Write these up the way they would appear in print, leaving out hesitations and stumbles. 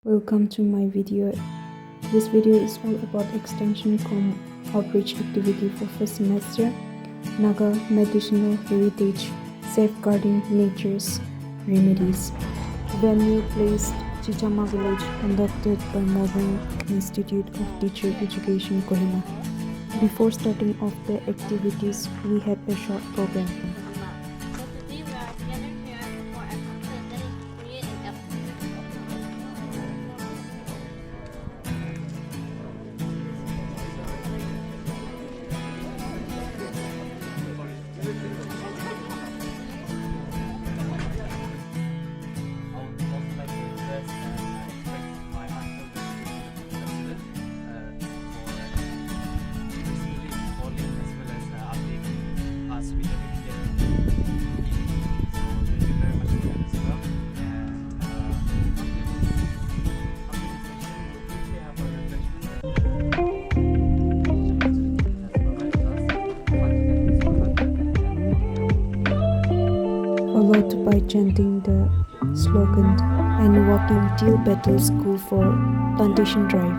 Welcome to my video. This video is all about extension com outreach activity for first semester Naga medicinal heritage safeguarding nature's remedies. Venue placed Chichama village, conducted by Modern Institute of Teacher Education Kohima. Before starting off the activities, we had a short program. Today we are gathered here for a content that is creating a Followed by chanting the slogan and walking till Battle School for plantation drive.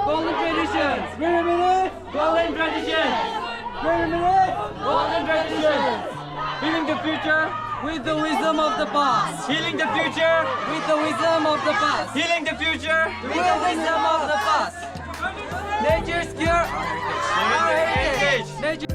Golden traditions! Wait a minute! Golden traditions! Wait a minute! Golden traditions! Healing the future with the wisdom of the past. Healing the future with the wisdom of the past. Healing the future with the wisdom of the past. Nature's cure. Our heritage. Nature.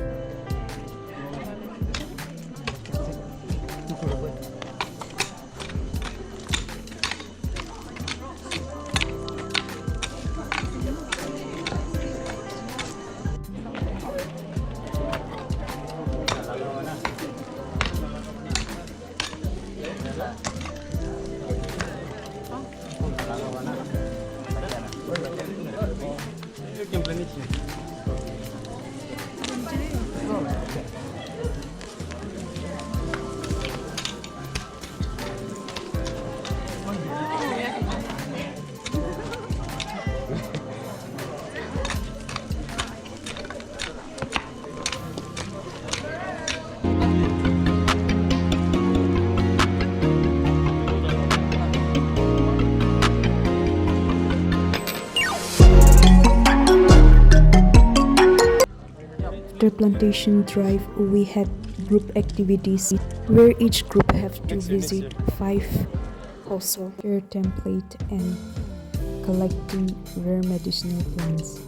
After plantation drive, we had group activities where each group have to visit 5 households, share template and collecting rare medicinal plants.